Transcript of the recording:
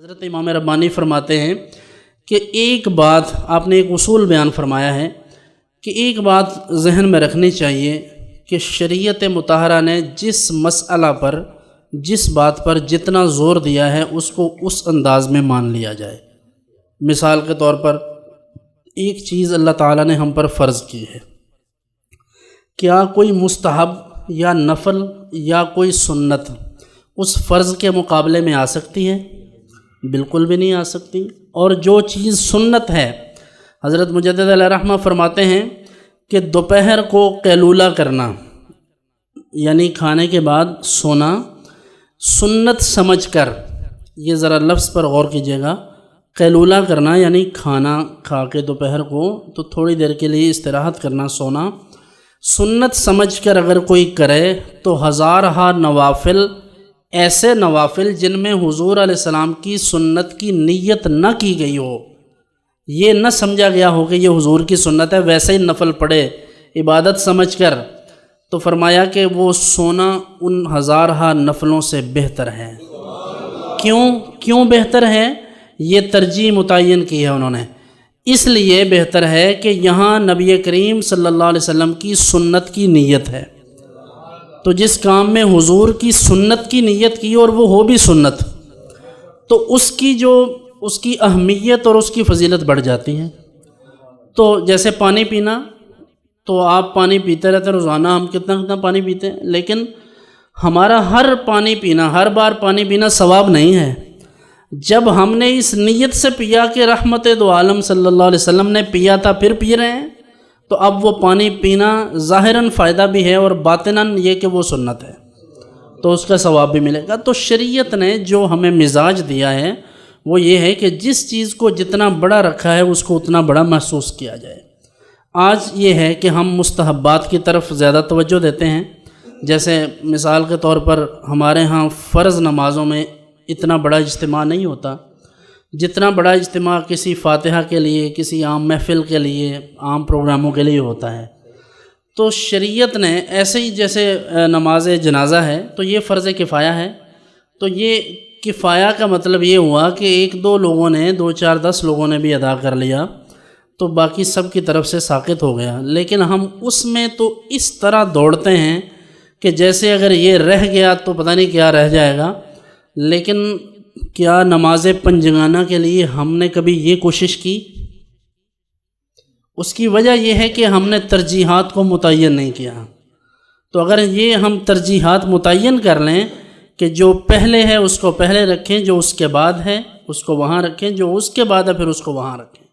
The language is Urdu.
حضرت امام ربانی فرماتے ہیں کہ ایک بات آپ نے ایک اصول بیان فرمایا ہے کہ ایک بات ذہن میں رکھنی چاہیے کہ شریعت مطہرہ نے جس مسئلہ پر جس بات پر جتنا زور دیا ہے اس کو اس انداز میں مان لیا جائے۔ مثال کے طور پر ایک چیز اللہ تعالیٰ نے ہم پر فرض کی ہے، کیا کوئی مستحب یا نفل یا کوئی سنت اس فرض کے مقابلے میں آ سکتی ہے؟ بالکل بھی نہیں آ سکتی۔ اور جو چیز سنت ہے، حضرت مجدد علیہ رحمہ فرماتے ہیں کہ دوپہر کو قیلولہ کرنا یعنی کھانے کے بعد سونا سنت سمجھ کر، یہ ذرا لفظ پر غور کیجیے گا، قیلولہ کرنا یعنی کھانا کھا کے دوپہر کو تو تھوڑی دیر کے لیے استراحت کرنا، سونا سنت سمجھ کر اگر کوئی کرے تو ہزارہا نوافل، ایسے نوافل جن میں حضور علیہ السلام کی سنت کی نیت نہ کی گئی ہو، یہ نہ سمجھا گیا ہو کہ یہ حضور کی سنت ہے، ویسے ہی نفل پڑھے عبادت سمجھ کر، تو فرمایا کہ وہ سونا ان ہزارہا نفلوں سے بہتر ہے۔ کیوں بہتر ہے؟ یہ ترجیح متعین کی ہے انہوں نے، اس لیے بہتر ہے کہ یہاں نبی کریم صلی اللہ علیہ وسلم کی سنت کی نیت ہے، تو جس کام میں حضور کی سنت کی نیت کی اور وہ ہو بھی سنت، تو اس کی اہمیت اور اس کی فضیلت بڑھ جاتی ہے۔ تو جیسے پانی پینا، تو آپ پانی پیتے رہتے ہیں، روزانہ ہم کتنا پانی پیتے ہیں، لیکن ہمارا ہر بار پانی پینا ثواب نہیں ہے۔ جب ہم نے اس نیت سے پیا کہ رحمت دو عالم صلی اللہ علیہ وسلم نے پیا تھا پھر پی رہے ہیں، تو اب وہ پانی پینا ظاہراً فائدہ بھی ہے اور باطناً یہ کہ وہ سنت ہے، تو اس کا ثواب بھی ملے گا۔ تو شریعت نے جو ہمیں مزاج دیا ہے وہ یہ ہے کہ جس چیز کو جتنا بڑا رکھا ہے اس کو اتنا بڑا محسوس کیا جائے۔ آج یہ ہے کہ ہم مستحبات کی طرف زیادہ توجہ دیتے ہیں، جیسے مثال کے طور پر ہمارے ہاں فرض نمازوں میں اتنا بڑا اجتماع نہیں ہوتا جتنا بڑا اجتماع کسی فاتحہ کے لیے، کسی عام محفل کے لیے، عام پروگراموں کے لیے ہوتا ہے۔ تو شریعت نے ایسے ہی جیسے نماز جنازہ ہے تو یہ فرض کفایہ ہے، تو یہ کفایہ کا مطلب یہ ہوا کہ 1-2 لوگوں نے، 2-4-10 لوگوں نے بھی ادا کر لیا تو باقی سب کی طرف سے ساقط ہو گیا۔ لیکن ہم اس میں تو اس طرح دوڑتے ہیں کہ جیسے اگر یہ رہ گیا تو پتہ نہیں کیا رہ جائے گا، لیکن کیا نماز پنجگانہ کے لیے ہم نے کبھی یہ کوشش کی؟ اس کی وجہ یہ ہے کہ ہم نے ترجیحات کو متعین نہیں کیا۔ تو اگر یہ ہم ترجیحات متعین کر لیں کہ جو پہلے ہے اس کو پہلے رکھیں، جو اس کے بعد ہے اس کو وہاں رکھیں، جو اس کے بعد ہے پھر اس کو وہاں رکھیں،